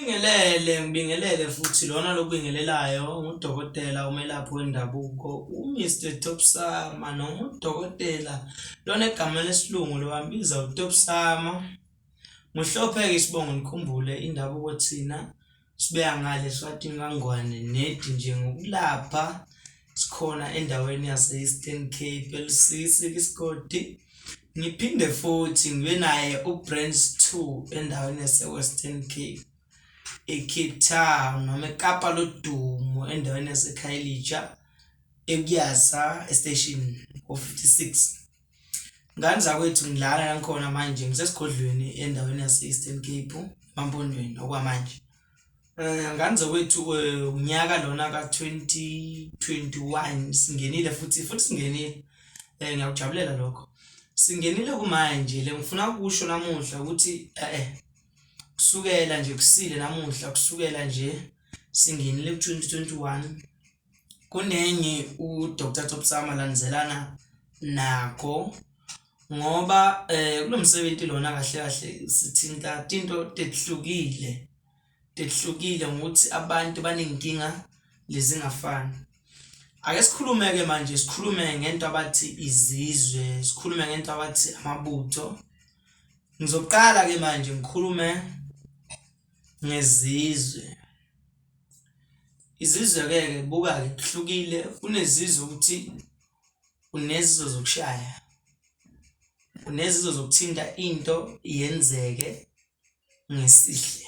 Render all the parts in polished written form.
Ngibingelele futhi lona lokubingelelayo ngudokotela umelaphi wendabuko uMr Topsama noma udokotela lona egama lesilungu lowambiza uTopsama. Muhlophe-ke isibongo nikhumbule indabuko thina sibeka ngale Eswatini kaNgwane nedi nje ngokulapha sikhona endaweni yase-Eastern Cape elisisi isigodi. Ngiphinde futhi ngibe naye uBrands 2 endaweni yase-Western Cape. eCape Town noma eKapa lodumo endaweni yaseKhayelitsha eKuyasa estation of 56. Ngani zakwethu ngidlala ngikhona manje ngisesigodlweni endaweni yase-Eastern Cape eMampondweni okwamanje. Ngani zakwethu unyaka lona ka-2021 singenile futhi singenile. Ngiyakujabulela lokho. Singenile kumanje ngifuna ukusho namuhla ukuthi kusukela nje kusile namuhla kusukela nje singenile ku-2021 kunenye uDr Topsama lanzelana nakho ngoba kulomsebenzi lona kahle kahle sithinta into tehlukile ngokuthi abantu banenkinga lezingafani. Ake sikhulume-ke manje sikhulume ngento abathi izizwe, sikhulume ngento abathi amabutho. Ngizoqala-ke manje ngikhulume ngezizwe. Izizwe-ke buka-ke kuhlukile, kunezizwe ukuthi unezizwe zokushaya, unezizwe zokuthinta into yenzeke ngesihle,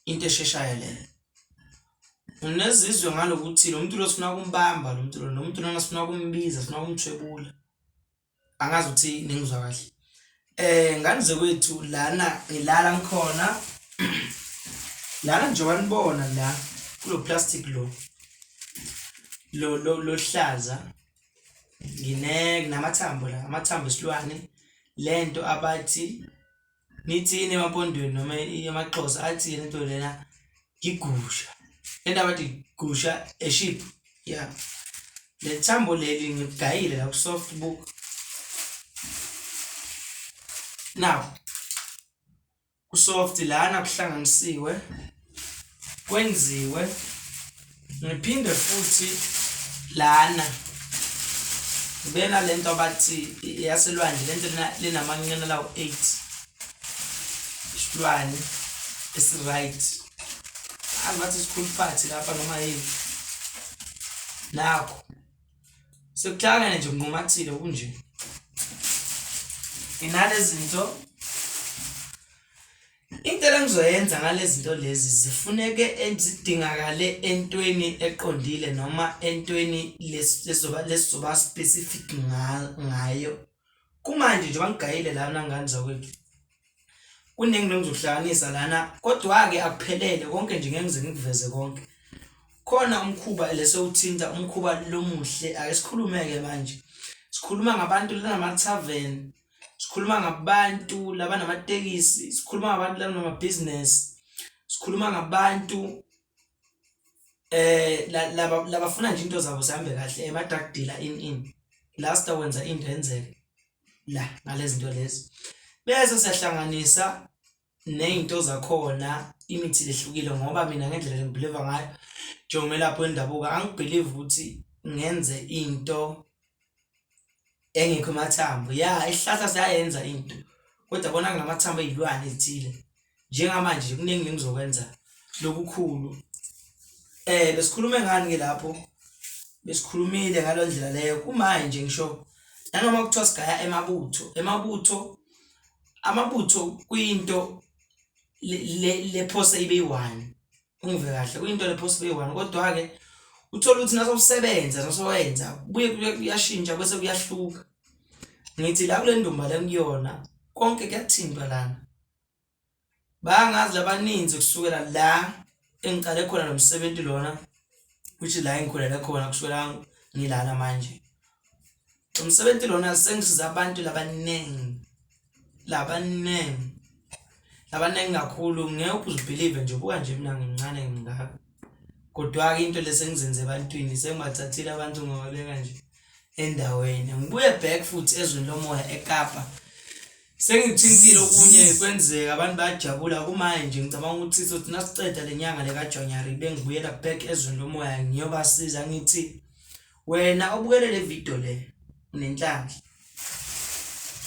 into esheshayo leyo. Unezizwe ngalokuthi lo muntu lo sifuna ukumbamba, lo muntu lona sifuna ukumbiza, sifuna ukumthwebula. Angazi ukuthi ningizwa kahle. Ngani zakwethu lana ngilala ngikhona lana nje wanibona la kulo plastic lo hlaza nginamathambo la, amathambo esilwane lento abathi nithini eMampondweni noma emaXhosa athi lento lena igusha. Lento abathi igusha sheep. Yeah. Le thambo leli ngigayile la ku-soft book. Now ku-soft lana kuhlanganisiwe kwenziwe ngiphinde futhi lana ngibena lento abathi yaselwandle lento linamanqina lawo 8 isilwane esi-right angathi sikhulu phathi lapha noma yini nakho sekuhlangane nje kunqumathile kunje. Inalezi zinto into engizoyenza ngalezi zinto lezi zifuneke zidingakale entweni eqondile noma entweni lesizoba specific ngayo. Kumanje nje bangigayile lana ngani zakwethu kuningi ngizohlanganisa lana kodwa-ke akuphelele konke nje ngeke ngize ngikuveze konke. Khona umkhuba lesowuthinta umkhuba lomuhle. Ake sikhulume-ke manje sikhuluma ngabantu lanamathaveni, sikhuluma ngabantu labanamatekisi, sikhuluma ngabantu labanamabhizinesi, sikhuluma ngabantu labafuna nje into zabo zihambe kahle ama-drug dealer in la sitawwenza into yenzeke la ngalezi zinto lezi. Bese siyahlanganisa ney'nto zakhona imithi lehlukile ngoba mina ngendlela ngibhiliva ngayo njengomelaphi wendabuko angibhilivi ukuthi ngenze into engekho amathambo. Ya isihlahla siyayenza into kodwa bona kunamathambo ey'lwane ezithile. Njengamanje kuningi engizokwenza lokukhulu. Besikhulume ngani-ke lapho? Besikhulumile ngalo ndlela leyo. Kumanje ngisho nanoma kuthiwa sigaya amabutho kuyinto lephose ibe yi-1. Ungive kahle kuyinto lephose ibe yi-1 kodwa-ke uthola ukuthi nasowenza buye kuyashintsha bese kuyahluka. Ngithi la kule ndumba la ngiyona konke kuyathintwa lana. Bayangazi abaninzi kusukela la engicale khona nomsebenzi lona which la engikhulele khona kusukela ngilana manje. Umsebenzi lona sengisiza abantu labanengi kakhulu. Ngeke uzibhilive nje buka nje mina ngimncane ngingaka kodwa-ke into lesengizenze ebantwini sengibathathile abantu ngibabeka nje endaweni. Ngibuye back futhi ezweni lomoya eKapa Sengithintile okunye kwenzeka abantu bayajabula kumanje ngicabanga ukuthi sothi nasiceda lenyanga lekaJanuary bengibuyela back ezweni lomoya ngiyobasiza ngithi wena obukele le video le unenhlanhla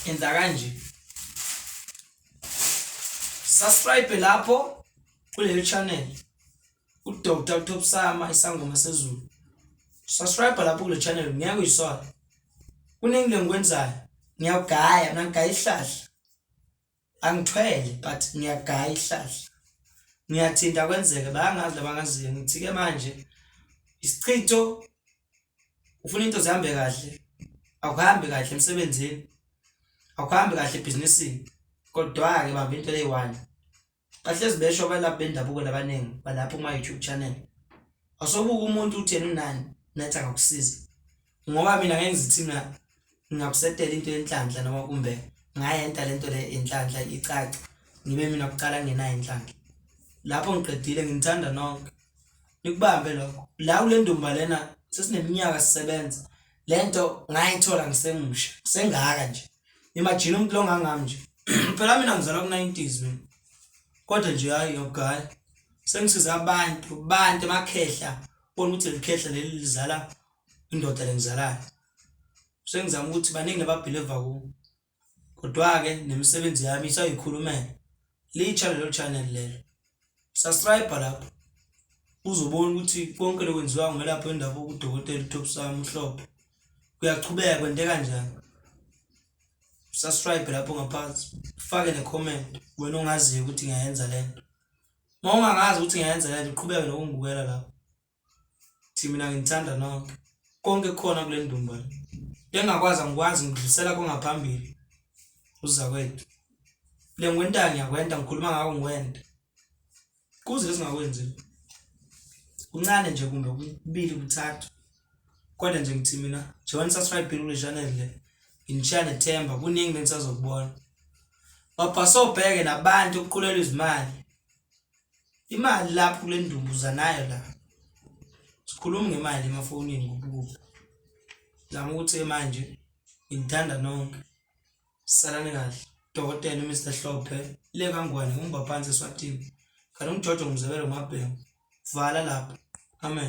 enza kanje subscribe lapho kule channel uDr Topsama isangoma sezulu subscribe lapho kule channel ngiyake uyisola kuningi lengikwenzayo ngiyagaya mina ngigaya ihlahla angithwele but ngiyagaya ihlahla ngiyathinta kwenzeke bayangazi labangaziyo ngithi ke manje isichitho ufuna into zihambe kahle akuhambe kahle emsebenzini akuhambe kahle ebhizinisini kodwa ke bamba into leyi1 bahlezi besho balapha bendabuko labanengi balapha kuma YouTube channel asobuka umuntu uthi yena unani nathi angakusiza ngoba mina ngeke ngizithi mina ngingakusetela into yenhlanhla noma kumbe ngayenta lento le inhlanhla icaca ngibe mina kuqala ngenayo inhlanhla lapho ngiqedile ngithanda nonke nikubambe lokho la kule ndumba lena sesineminyaka sisebenza lento ngayithola ngisemusha sengaka nje imagine umuntu lo ngangami nje phela mina ngizalwa ku90s mina kodwa nje hayi yogaya sengisiza abantu emakhehla bona ukuthi likhehla leli lizala indoda lengizalayo sengizama ukuthi baningi nababelieve ku kodwa ke nemisebenzi yami isayikhulumela li channel lelo subscribe lapho uzobona ukuthi konke lokwenziwa ngelapho indaba uDr Topsama uhlophe kuyachubeka kwente kanjani subscribe lapho ngaphansi ufake ne-comment wena ongaziyo ukuthi ngiyayenza lento uma ungangazi ukuthi ngiyayenza lento uqhubeke nokungibukela lapho thi mina ngithanda nonke konke khona kule ndumba engakwazi ngikwazi ngidlulisela kongaphambili uzakwethu le ngwenta ngiyakwenta ngikhuluma ngako ngiwenta kuze lesingakwenzi kuncane nje kumbe kubili kuthathu kodwa nje ngithi mina join subscribe kule channel le ngishaya nethemba kuningi lengisazokubona baphasobheke nabantu ukuqhulela izimali imali lapho kule ndumbuza nayo la sikhuluma ngemali emafonini kubuku zama ukuthi manje ngithanda nonke salane kahle Dr Mr Hlophe le kangwane ngibaphansi eSwatini kanti umjojo ngizebele ngomabhengu vala lapha amen.